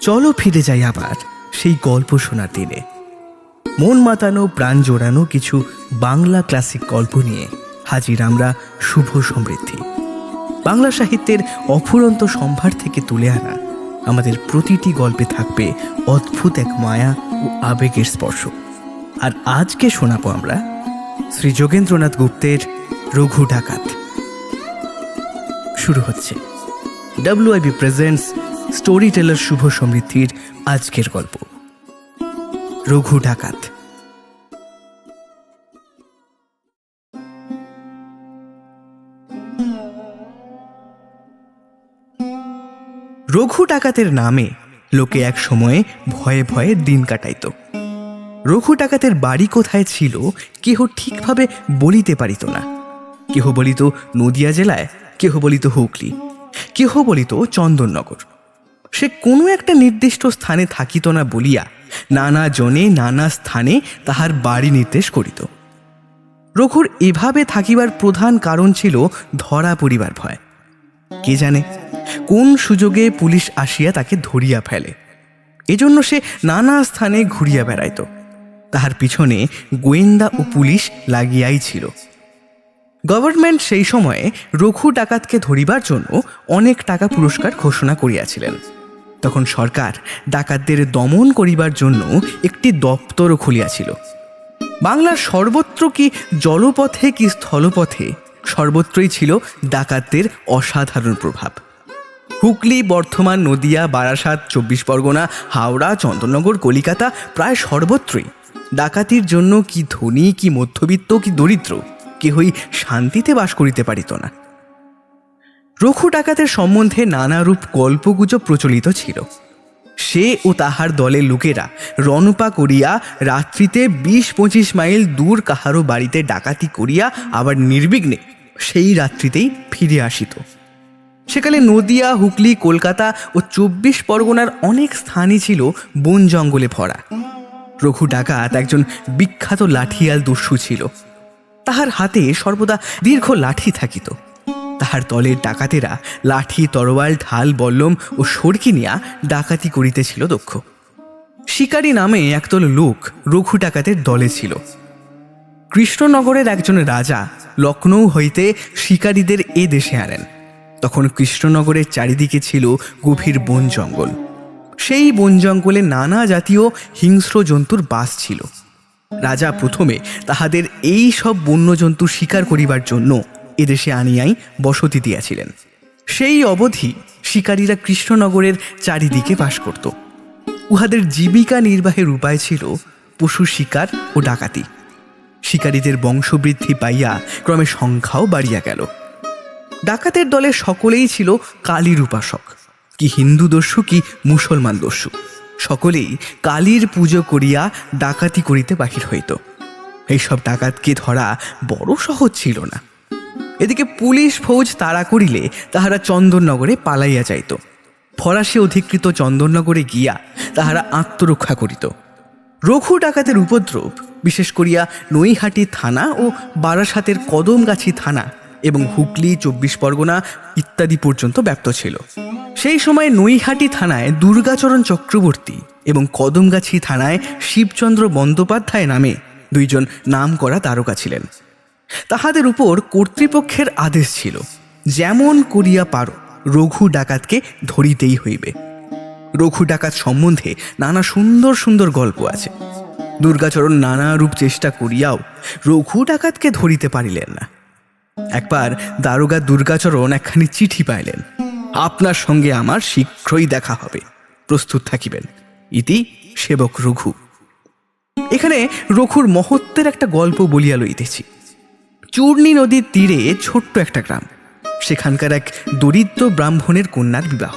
চলো ফিরে যাই আবার সেই গল্প শোনার দিনে। মন মাতানো প্রাণ জোড়ানো কিছু বাংলা ক্লাসিক গল্প নিয়ে হাজির আমরা শুভ সমৃদ্ধি। বাংলা সাহিত্যের অফুরন্ত সম্ভার থেকে তুলে আনা আমাদের প্রতিটি গল্পে থাকবে অদ্ভুত এক মায়া ও আবেগের স্পর্শ। আর আজকে শোনাবো আমরা শ্রী যোগেন্দ্রনাথ গুপ্তের রঘু ডাকাত। শুরু হচ্ছে WIB প্রেজেন্টস স্টোরি টেলার শুভ সমৃদ্ধির আজকের গল্প রঘু ডাকাত। রঘু ডাকাতের নামে লোকে এক সময়ে ভয়ে ভয়ে দিন কাটাইত। রঘু ডাকাতের বাড়ি কোথায় ছিল কেহ ঠিকভাবে বলিতে পারিত না। কেহ বলিত নদিয়া জেলায়, কেহ বলিত হুগলি, কেহ বলিত চন্দননগর। সে কোনো একটা নির্দিষ্ট স্থানে থাকিত না বলিয়া নানা জনে নানা স্থানে তাহার বাড়ি নির্দেশ করিত। রঘুর এভাবে থাকিবার প্রধান কারণ ছিল ধরা পড়িবার ভয়। কে জানে কোন সুযোগে পুলিশ আসিয়া তাকে ধরিয়া ফেলে, এজন্য সে নানা স্থানে ঘুরিয়া বেড়াইত। তাহার পিছনে গোয়েন্দা ও পুলিশ লাগিয়াই ছিল। গভর্নমেন্ট সেই সময়ে রঘু ডাকাতকে ধরিবার জন্য অনেক টাকা পুরস্কার ঘোষণা করিয়াছিলেন। তখন সরকার ডাকাতদের দমন করিবার জন্য একটি দপ্তরও খুলিয়াছিল। বাংলার সর্বত্র কি জলপথে কি স্থলপথে সর্বত্রই ছিল ডাকাতদের অসাধারণ প্রভাব। হুগলি, বর্ধমান, নদিয়া, বারাসাত, 24 পরগনা, হাওড়া, চন্দননগর, কলিকাতা প্রায় সর্বত্রই ডাকাতির জন্য কি ধনী কি মধ্যবিত্ত কি দরিদ্র কেহই শান্তিতে বাস করিতে পারিত না। রঘু ডাকাতের সম্বন্ধে নানারূপ গল্পগুজব প্রচলিত ছিল। সে ও তাহার দলের লোকেরা রণপা করিয়া রাত্রিতে 20-25 মাইল দূর কাহারও বাড়িতে ডাকাতি করিয়া আবার নির্বিঘ্নে সেই রাত্রিতেই ফিরে আসিত। সেকালে নদিয়া, হুগলি, কলকাতা ও 24 পরগনার অনেক স্থানই ছিল বন জঙ্গলে ভরা। রঘু ডাকাত একজন বিখ্যাত লাঠিয়াল দস্যু ছিল। তাহার হাতে সর্বদা দীর্ঘ লাঠি থাকিত। তাহার দলের ডাকাতেরা লাঠি, তরোয়াল, ঢাল, বল্লম ও সড়কি নিয়া ডাকাতি করিতেছিল দক্ষ। শিকারী নামে একদল লোক রঘু ডাকাতের দলে ছিল। কৃষ্ণনগরের একজন রাজা লখনৌ হইতে শিকারীদের এ দেশে আনেন। তখন কৃষ্ণনগরের চারিদিকে ছিল গভীর বন জঙ্গল। সেই বন জঙ্গলে নানা জাতীয় হিংস্র জন্তুর বাস ছিল। রাজা প্রথমে তাহাদের এই সব বন্যজন্তু শিকার করিবার জন্য এদেশে আনিয়াই বসতি দিয়াছিলেন। সেই অবধি শিকারীরা কৃষ্ণনগরের চারিদিকে বাস করত। উহাদের জীবিকা নির্বাহের উপায় ছিল পশু শিকার ও ডাকাতি। শিকারীদের বংশবৃদ্ধি পাইয়া ক্রমে সংখ্যাও বাড়িয়া গেল। ডাকাতের দলে সকলেই ছিল কালীর উপাসক, কি হিন্দু দস্যু কি মুসলমান দস্যু, সকলেই কালীর পুজো করিয়া ডাকাতি করিতে বাহির হইত। এইসব ডাকাতকে ধরা বড় সহজ ছিল না। এদিকে পুলিশ ফৌজ তাড়া করিলে তাহারা চন্দননগরে পালাইয়া যাইত। ফরাসি অধিকৃত চন্দননগরে গিয়া তাহারা আত্মরক্ষা করিত। রঘু ডাকাতের উপদ্রব বিশেষ করিয়া নৈহাটি থানা ও বারাসাতের কদমগাছি থানা এবং হুগলি, 24 পরগনা ইত্যাদি পর্যন্ত ব্যাপ্ত ছিল। সেই সময় নৈহাটি থানায় দুর্গাচরণ চক্রবর্তী এবং কদমগাছি থানায় শিবচন্দ্র বন্দ্যোপাধ্যায় নামে দুইজন নামকরা তারকা ছিলেন। তাহাদের উপর কর্তৃপক্ষের আদেশ ছিল, যেমন করিয়া পারো রঘু ডাকাতকে ধরিতেই হইবে। রঘু ডাকাত সম্বন্ধে নানা সুন্দর সুন্দর গল্প আছে। দুর্গাচরণ নানা রূপ চেষ্টা করিয়াও রঘু ডাকাতকে ধরিতে পারিলেন না। একবার দারোগা দুর্গাচরণ একখানি চিঠি পাইলেন, আপনার সঙ্গে আমার শীঘ্রই দেখা হবে, প্রস্তুত থাকিবেন, ইতি সেবক রঘু। এখানে রঘুর মহত্বের একটা গল্প বলিয়া লইতেছি। চূর্ণী নদীর তীরে ছোট্ট একটা গ্রাম, সেখানকার এক দরিদ্র ব্রাহ্মণের কন্যার বিবাহ।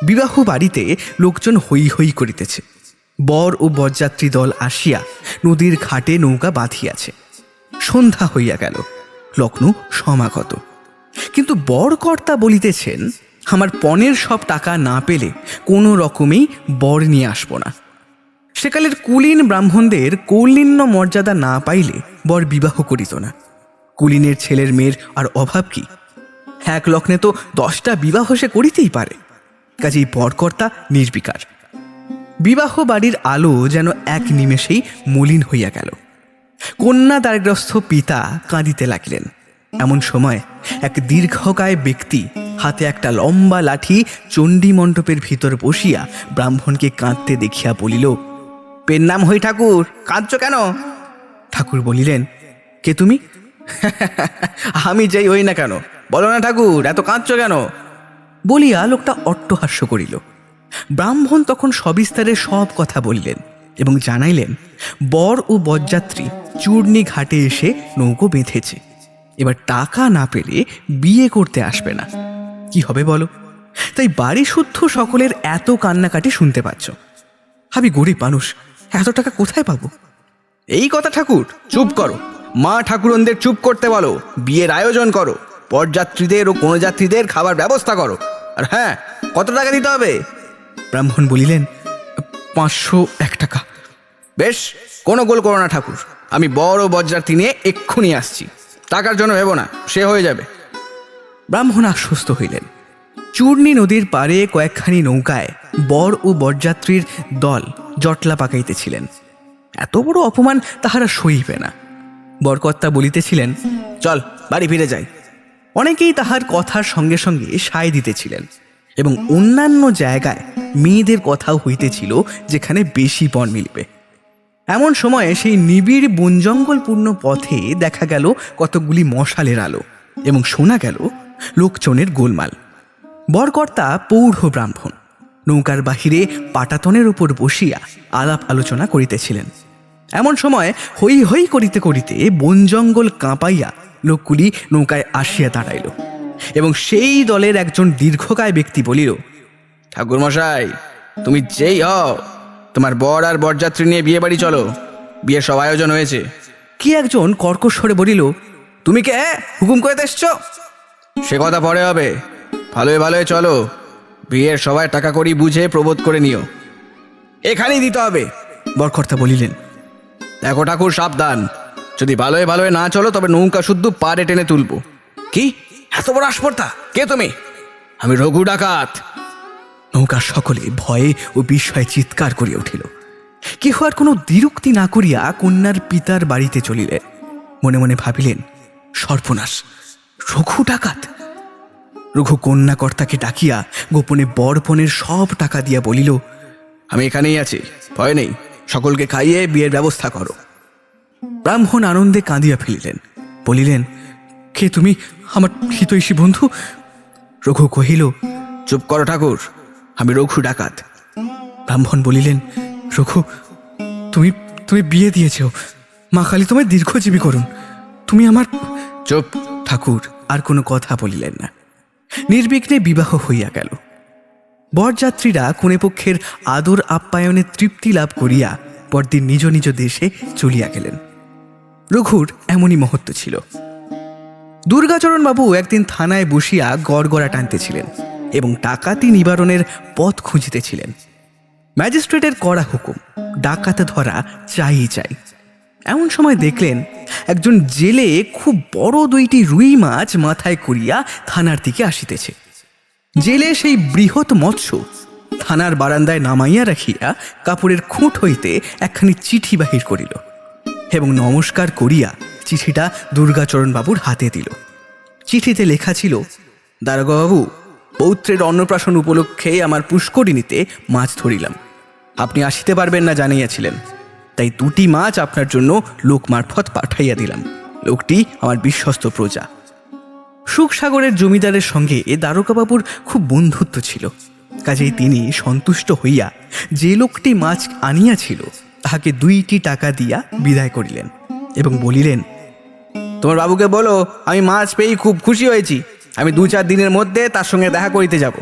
বিবাহ বাড়িতে লোকজন হই হই করিতেছে। বর ও বরযাত্রী দল আসিয়া নদীর ঘাটে নৌকা বাঁধিয়াছে। সন্ধ্যা হইয়া গেল, লগ্ন সমাগত। কিন্তু বরকর্তা বলিতেছেন, আমার পণের সব টাকা না পেলে কোনো রকমেই বর নিয়ে আসবো না। সেকালের কুলীন ব্রাহ্মণদের কৌলিন্য মর্যাদা না পাইলে বর বিবাহ করিত না। কুলীনের ছেলের মেয়ের আর অভাব কি? এক লগ্নে তো 10টা বিবাহ সে করিতেই পারে। কাজেই বরকর্তা নির্বিকার। বিবাহ বাড়ির আলো যেন এক নিমেষেই মলিন হইয়া গেল। কন্যা দারিদ্রস্থ পিতা কাঁদিতে লাগিলেন। এমন সময় এক দীর্ঘকায় ব্যক্তি হাতে একটা লম্বা লাঠি চণ্ডী মণ্ডপের ভিতর বসিয়া ব্রাহ্মণকে কাঁদতে দেখিয়া বলিল, পেন নাম হই ঠাকুর, কাঁদছ কেন? ঠাকুর বলিলেন, কে তুমি? আমি যেই হই না কেন, বলো না ঠাকুর, এত কাঁদছ কেন? বলিয়া লোকটা অট্টহাস্য করিল। ব্রাহ্মণ তখন সবিস্তারে সব কথা বললেন এবং জানাইলেন বর ও বরযাত্রী চূর্ণী ঘাটে এসে নৌকো বেঁধেছে, এবার টাকা না পেলে বিয়ে করতে আসবে না। কি হবে বলো? তাই বাড়ি শুদ্ধ সকলের এত কান্নাকাটি শুনতে পাচ্ছ। আমি গরিব মানুষ, এত টাকা কোথায় পাবো? এই কথা ঠাকুর, চুপ করো। মা ঠাকুরনদের চুপ করতে বলো, বিয়ের আয়োজন করো, বরযাত্রীদের ও কোনো যাত্রীদের খাবার ব্যবস্থা করো। আর হ্যাঁ, কত টাকা দিতে হবে? ব্রাহ্মণ বলিলেন, 501 টাকা। বেশ, কোনো গোল করো না ঠাকুর, আমি বর ও বরযাত্রী নিয়ে এক্ষুনি আসছি। টাকার জন্য ভেবো না, সে হয়ে যাবে। ব্রাহ্মণ আশ্বস্ত হইলেন। চূর্ণী নদীর পাড়ে কয়েকখানি নৌকায় বর ও বরযাত্রীর দল জটলা পাকাইতেছিলেন। এত বড় অপমান তাহারা সইবে না। বরকর্তা বলিতেছিলেন, চল বাড়ি ফিরে যাই। অনেকেই তাহার কথার সঙ্গে সঙ্গে সায় দিতেছিলেন এবং অন্যান্য জায়গায় মেয়েদের কথাও হইতেছিল যেখানে বেশি পণ মিলবে। এমন সময়ে সেই নিবিড় বনজঙ্গলপূর্ণ পথে দেখা গেল কতকগুলি মশালের আলো এবং শোনা গেল লোকজনের গোলমাল। বরকর্তা পৌঢ় ব্রাহ্মণ নৌকার বাহিরে পাটাতনের উপর বসিয়া আলাপ আলোচনা করিতেছিলেন। এমন সময় হৈ হৈ করিতে করিতে বনজঙ্গল কাঁপাইয়া লোকগুলি নৌকায় আসিয়া দাঁড়াইল এবং সেই দলের একজন দীর্ঘকায় ব্যক্তি বলিল, ঠাকুরমশাই, তুমি যেই হও, তোমার বর আর বরযাত্রী নিয়ে বিয়ে বাড়ি চলো, বিয়ের সব আয়োজন হয়েছে। কি একজন কর্কশ্বরে বলিল, তুমি কে, হুকুম করে এসছ? সে কথা পরে হবে, ভালোই ভালোই চলো, বিয়ের সবাই টাকা করি বুঝে প্রবোধ করে নিও। এখানেই দিতে হবে, বরকর্তা বলিলেন। দেখো ঠাকুর, সাবধান, যদি ভালোই ভালোই না চলো তবে নৌকা শুদ্ধ পাড়ে টেনে তুলবো। কি এত বড় আসপর্দা? কে তুমি? আমি রঘু ডাকাত। নৌকার সকলে ভয়ে ও বিস্ময়ে চিৎকার করিয়া উঠিল। কেহ আর কোনো দ্বিরুক্তি না করিয়া কন্যার পিতার বাড়িতে চলিলেন। মনে মনে ভাবিলেন, সর্বনাশ, রঘু ডাকাত। রঘু কন্যাকর্তাকে ডাকিয়া গোপনে বরপণের সব টাকা দিয়া বলিল, আমি এখানেই আছি, ভয় নেই, সকলকে খাইয়ে বিয়ের ব্যবস্থা করো। ব্রাহ্মণ আনন্দে কাঁদিয়া ফেলিলেন, বলিলেন, কে তুমি, আমার হিতৈষী বন্ধু? রঘু কহিল, চুপ করো ঠাকুর, আমি রঘু ডাকাত। ব্রাহ্মণ বলিলেন, রঘু, তুমি তুমি বিয়ে দিয়েছ, মা কালী তোমায় দীর্ঘজীবী করুন। তুমি আমার... চুপ ঠাকুর আর কোনো কথা বলিলেন না। নির্বিঘ্নে বিবাহ হইয়া গেল। বরযাত্রীরা কনেপক্ষের আদর আপ্যায়নে তৃপ্তি লাভ করিয়া পরদিন নিজ নিজ দেশে চলিয়া গেলেন। রঘুর এমনই মহত্ব ছিল। দুর্গাচরণ বাবু একদিন থানায় বসিয়া গড়গড়া টানতেছিলেন এবং ডাকাতি নিবারণের পথ খুঁজিতেছিলেন। ম্যাজিস্ট্রেটের কড়া হুকুম, ডাকাত ধরা চাই চাই। এমন সময় দেখলেন একজন জেলে খুব বড় 2টি রুই মাছ মাথায় করিয়া থানার দিকে আসিতেছে। জেলে সেই বৃহৎ মৎস্য থানার বারান্দায় নামাইয়া রাখিয়া কাপড়ের খুঁট হইতে একখানি চিঠি বাহির করিল এবং নমস্কার করিয়া চিঠিটা দুর্গাচরণ বাবুর হাতে দিল। চিঠিতে লেখা ছিল, দারোগাবাবু, পৌত্রের অন্নপ্রাশন উপলক্ষে আমার পুষ্করিণীতে মাছ ধরিলাম। আপনি আসিতে পারবেন না জানাইয়াছিলেন, তাই 2টি মাছ আপনার জন্য লোক মারফত পাঠাইয়া দিলাম। লোকটি আমার বিশ্বস্ত প্রজা। সুখসাগরের জমিদারের সঙ্গে দারোগাবাবুর খুব বন্ধুত্ব ছিল, কাজেই তিনি সন্তুষ্ট হইয়া যে লোকটি মাছ আনিয়াছিল তাহাকে 2টি টাকা দিয়া বিদায় করিলেন এবং বলিলেন, তোমার বাবুকে বলো আমি মাছ পেয়ে খুব খুশি হয়েছি, আমি 2-4 দিনের মধ্যে তার সঙ্গে দেখা করিতে যাব।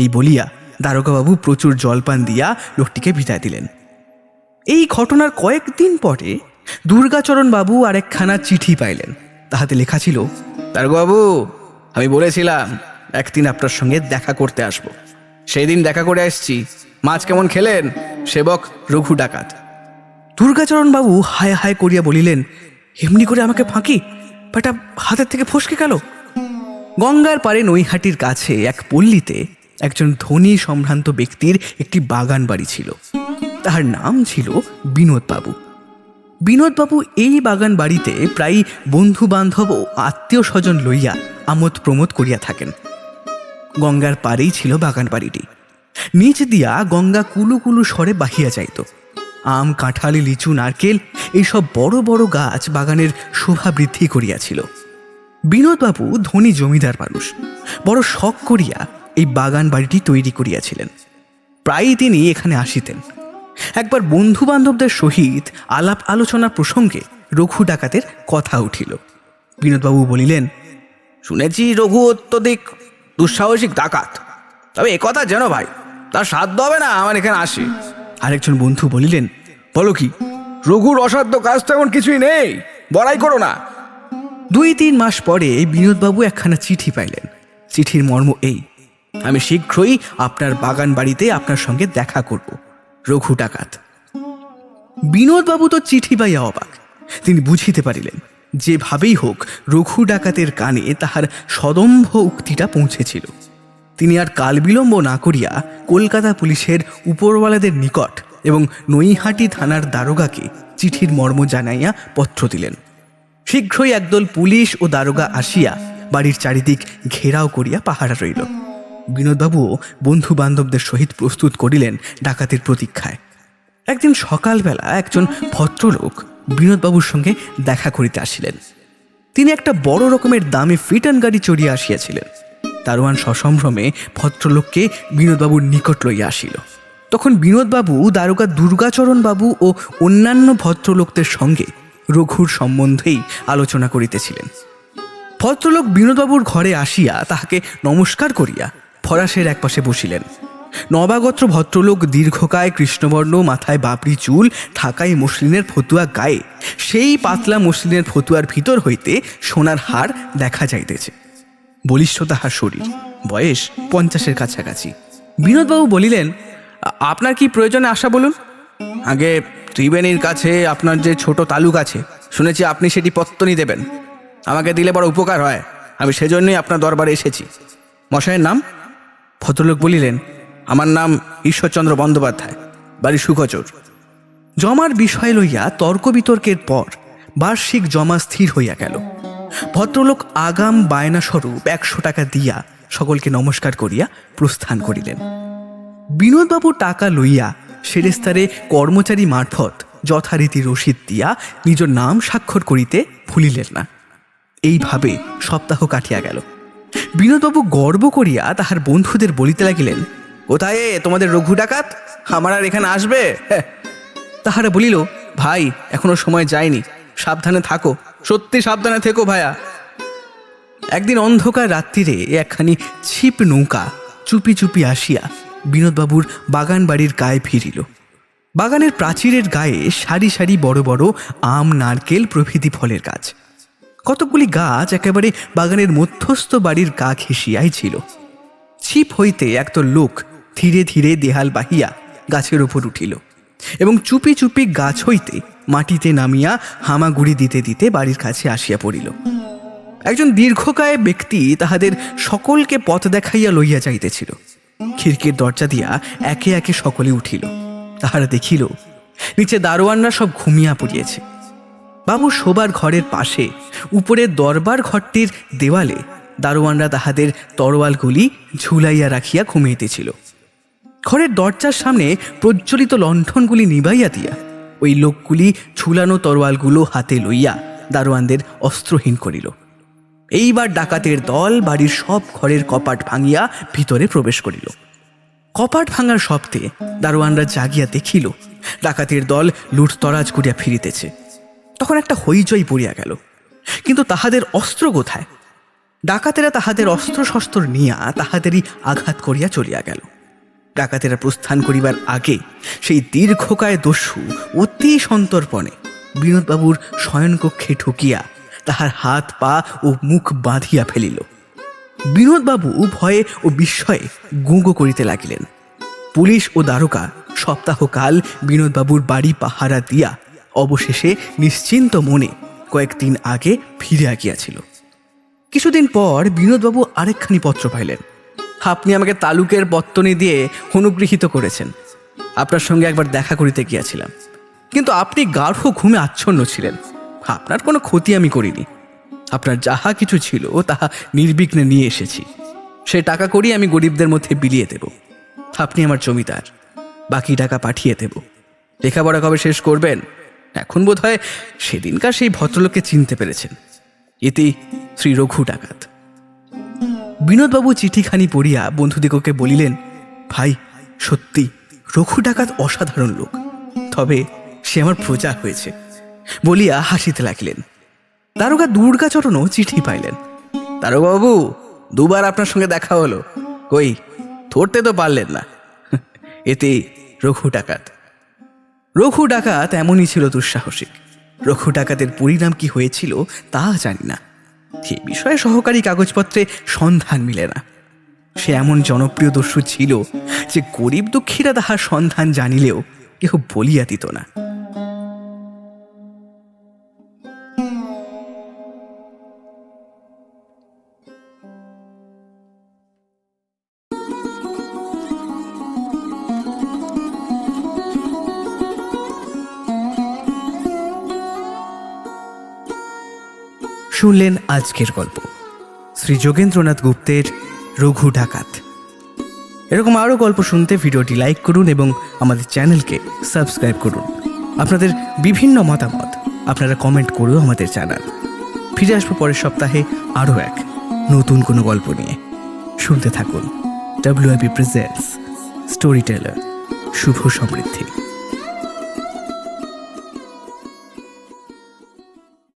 এই বলিয়া দারোগাবাবু প্রচুর জলপান দিয়া লোকটিকে বিদায় দিলেন। এই ঘটনার কয়েকদিন পরে দুর্গাচরণ বাবু আরেকখানা চিঠি পাইলেন। তাহাতে লেখা ছিল, দারোগাবাবু, আমি বলেছিলাম একদিন আপনার সঙ্গে দেখা করতে আসব, সেই দিন দেখা করে আসছি। মাছ কেমন খেলেন? সেবক রঘু ডাকাত। দুর্গাচরণ বাবু হায় হায় করিয়া বলিলেন, এমনি করে আমাকে ফাঁকি, পাটা হাতের থেকে ফসকে গেল। গঙ্গার পারে নৈহাটির কাছে এক পল্লীতে একজন ধনী সম্ভ্রান্ত ব্যক্তির একটি বাগান বাড়ি ছিল। তাহার নাম ছিল বিনোদবাবু। বিনোদবাবু এই বাগান বাড়িতে প্রায় বন্ধু বান্ধব ও আত্মীয় স্বজন লইয়া আমোদ প্রমোদ করিয়া থাকেন। গঙ্গার পাড়েই ছিল বাগান বাড়িটি। নিচ দিয়া গঙ্গা কুলু কুলু স্বরে বাহিয়া যাইত। আম, কাঁঠাল, লিচু, নারকেল এইসব বড় বড় গাছ বাগানের শোভা বৃদ্ধি করিয়াছিল। বিনোদবাবু ধনী জমিদার মানুষ, বড় শখ করিয়া এই বাগান বাড়িটি তৈরি করিয়াছিলেন। প্রায়ই তিনি এখানে আসিতেন। একবার বন্ধু বান্ধবদের সহিত আলাপ আলোচনা প্রসঙ্গে রঘু ডাকাতের কথা উঠিল। বিনোদবাবু বলিলেন, শুনেছি রঘু অত্যধিক দুঃসাহসিক ডাকাত, তবে একথা যেন ভাই তার সাধ্য হবে না আমার এখানে আসে। আরেকজন বন্ধু বলিলেন, বলো কি, রঘুর অসাধ্য কাজ তো এমন কিছুই নেই, বড়াই করো না। 2-3 মাস পরে বিনোদবাবু একখানা চিঠি পাইলেন। চিঠির মর্ম এই, আমি শীঘ্রই আপনার বাগান বাড়িতে আপনার সঙ্গে দেখা করব, রঘু ডাকাত। বিনোদবাবু তো চিঠি পাইয়া অবাক। তিনি বুঝিতে পারিলেন যেভাবেই হোক রঘু ডাকাতের কানে তাহার সদম্ভ উক্তিটা পৌঁছেছিল। তিনি আর কাল বিলম্ব না করিয়া কলকাতা পুলিশের উপরওয়ালাদের নিকট এবং নৈহাটি থানার দারোগাকে চিঠির মর্ম জানাইয়া পত্র দিলেন। শীঘ্রই একদল পুলিশ ও দারোগা আসিয়া বাড়ির চারিদিক ঘেরাও করিয়া পাহারা রইল। বিনোদবাবুও বন্ধু বান্ধবদের সহিত প্রস্তুত করিলেন ডাকাতের প্রতীক্ষায়। একদিন সকালবেলা একজন ভদ্রলোক বিনোদবাবুর সঙ্গে দেখা করিতে আসিলেন। তিনি একটা বড় রকমের দামে ফিটান গাড়ি চড়িয়া আসিয়াছিলেন। দারোয়ান সসম্ভ্রমে ভদ্রলোককে বিনোদবাবুর নিকট লইয়া আসিল। তখন বিনোদবাবু দারোগা দুর্গাচরণ বাবু ও অন্যান্য ভদ্রলোকদের সঙ্গে রঘুর সম্বন্ধেই আলোচনা করিতেছিলেন। ভদ্রলোক বিনোদবাবুর ঘরে আসিয়া তাহাকে নমস্কার করিয়া ফরাসের একপাশে বসিলেন। নবাগত ভদ্রলোক দীর্ঘকায়, কৃষ্ণবর্ণ, মাথায় বাবরি চুল, ঢাকাই মসলিনের ফতুয়া গায়ে, সেই পাতলা মসলিনের ফতুয়ার ভিতর হইতে সোনার হার দেখা যাইতেছে। বলিষ্ঠ তাহার শরীর, বয়স 50-এর কাছাকাছি। বিনোদবাবু বলিলেন, আপনার কি প্রয়োজনে আসা বলুন? আগে ত্রিবেণীর কাছে আপনার যে ছোট তালুক আছে, শুনেছি আপনি সেটি পত্তনি দেবেন। আমাকে দিলে বড় উপকার হয়, আমি সেজন্যই আপনার দরবারে এসেছি। মশাইয়ের নাম? ভদ্রলোক বলিলেন, আমার নাম ঈশ্বরচন্দ্র বন্দ্যোপাধ্যায়, বাড়ি সুখচর। জমার বিষয় লইয়া তর্ক বিতর্কের পর বার্ষিক জমা স্থির হইয়া গেল। ভদ্রলোক আগাম বায়নাস্বরূপ 100 টাকা দিয়া সকলকে নমস্কার করিয়া প্রস্থান করিলেন। বিনোদবাবু টাকা লইয়া সেরেস্তারে কর্মচারী মারফত যথারীতি রসিদ দিয়া নিজ নাম স্বাক্ষর করিতে ভুলিলেন না। এইভাবে সপ্তাহ কাটিয়া গেল। বিনোদবাবু গর্ব করিয়া তাহার বন্ধুদের বলিতে লাগিলেন, কোথায় তোমাদের রঘু ডাকাত? আমার আর এখানে আসবে? তাহারা বলিল, ভাই এখনো সময় যায়নি, সাবধানে থাকো, সত্যি সাবধানে থেকো ভাইয়া। একদিন অন্ধকার রাত্রিরে একখানি ছিপ নৌকা চুপি চুপি আসিয়া বিনোদবাবুর বাগান বাড়ির গায়ে ফিরিল। বাগানের প্রাচীরের গায়ে সারি সারি বড় বড় আম, নারকেল প্রভৃতি ফলের গাছ। কতকগুলি গাছ একেবারে বাগানের মধ্যস্থ বাড়ির গা ঘেঁষিয়াই ছিল। ছিপ হইতে একদল লোক ধীরে ধীরে দেহাল বাহিয়া গাছের ওপর উঠিল এবং চুপি চুপি গাছ হইতে মাটিতে নামিয়া হামাগুড়ি দিতে দিতে বাড়ির কাছে আসিয়া পড়িল। একজন দীর্ঘকায় ব্যক্তি তাহাদের সকলকে পথ দেখাইয়া লইয়া যাইতেছিল। খিড়কির দরজা দিয়া একে একে সকলে উঠিল। তাহারা দেখিল নিচে দারোয়ানরা সব ঘুমিয়া পড়িয়েছে। বাবু শোবার ঘরের পাশে উপরের দরবার ঘরটির দেওয়ালে দারোয়ানরা তাহাদের তরোয়ালগুলি ঝুলাইয়া রাখিয়া ঘুমাইতেছিল। ঘরের দরজার সামনে প্রজ্বলিত লণ্ঠনগুলি নিবাইয়া দিয়া ওই লোকগুলি ঝুলানো তরোয়ালগুলো হাতে লইয়া দারোয়ানদের অস্ত্রহীন করিল। এইবার ডাকাতের দল বাড়ির সব ঘরের কপাট ভাঙিয়া ভিতরে প্রবেশ করিল। কপাট ভাঙার শব্দে দারোয়ানরা জাগিয়া দেখিল ডাকাতের দল লুটতরাজ করিয়া ফিরিতেছে। তখন একটা হইচই পড়িয়া গেল, কিন্তু তাহাদের অস্ত্র কোথায়? ডাকাতেরা তাহাদের অস্ত্র শস্ত্র নিয়া তাহাদেরই আঘাত করিয়া চলিয়া গেল। ডাকাতেরা প্রস্থান করিবার আগে সেই দীর্ঘকায় দস্যু অতি সন্তর্পণে বিনোদবাবুর শয়নকক্ষে ঢুকিয়া তাহার হাত পা ও মুখ বাঁধিয়া ফেলিল। বিনোদবাবু ভয়ে ও বিস্ময়ে গুঁগো করিতে লাগিলেন। পুলিশ ও দারোগা সপ্তাহকাল বিনোদবাবুর বাড়ি পাহারা দিয়া অবশেষে নিশ্চিন্ত মনে কয়েকদিন আগে ফিরিয়া গিয়াছিল। কিছুদিন পর বিনোদবাবু আরেকখানি পত্র পাইলেন। আপনি আমাকে তালুকের পত্তনি দিয়ে অনুগৃহীত করেছেন। আপনার সঙ্গে একবার দেখা করিতে গিয়েছিলাম, কিন্তু আপনি গাঢ় ঘুমে আচ্ছন্ন ছিলেন। আপনার কোনো ক্ষতি আমি করিনি। আপনার যাহা কিছু ছিল তাহা নির্বিঘ্নে নিয়ে এসেছি। সে টাকা করি আমি গরিবদের মধ্যে বিলিয়ে দেব। আপনি আমার জমিদার, বাকি টাকা পাঠিয়ে দেব। লেখাপড়া কবে শেষ করবেন? এখন বোধ হয় সেদিনকার সেই ভদ্রলোককে চিনতে পেরেছেন। ইতি শ্রী রঘু ডাকাত। বিনোদবাবু চিঠিখানি পড়িয়া বন্ধুদিগকে বলিলেন, ভাই, সত্যি রঘু ডাকাত অসাধারণ লোক, তবে সে আমার প্রচার হয়েছে বলিয়া হাসিতে লাগলেন। দারোগা দুর্গাচরণও চিঠি পাইলেন। দারোগাবাবু, দুবার আপনার সঙ্গে দেখা হলো, কই ধরতে তো পারলেন না। এতে রঘু ডাকাত। রঘু ডাকাত এমনই ছিল দুঃসাহসিক। রঘু ডাকাতের পরিণাম কি হয়েছিল তা জানি না। এ বিষয়ে সহকারী কাগজপত্রে সন্ধান মিলে না। সে এমন জনপ্রিয় দস্যু ছিল যে গরিব দুঃখীরা তাহার সন্ধান জানিলেও কেহ বলিয়া দিত না। শুনলেন আজকের গল্প, শ্রী যোগেন্দ্রনাথ গুপ্তের রঘু ডাকাত। এরকম আরও গল্প শুনতে ভিডিওটি লাইক করুন এবং আমাদের চ্যানেলকে সাবস্ক্রাইব করুন। আপনাদের বিভিন্ন মতামত আপনারা কমেন্ট করেও আমাদের জানান। ফিরে আসবো পরের সপ্তাহে আরও এক নতুন কোনো গল্প নিয়ে। শুনতে থাকুন WIP প্রেজেন্টস স্টোরি টেলার। শুভ সমৃদ্ধি।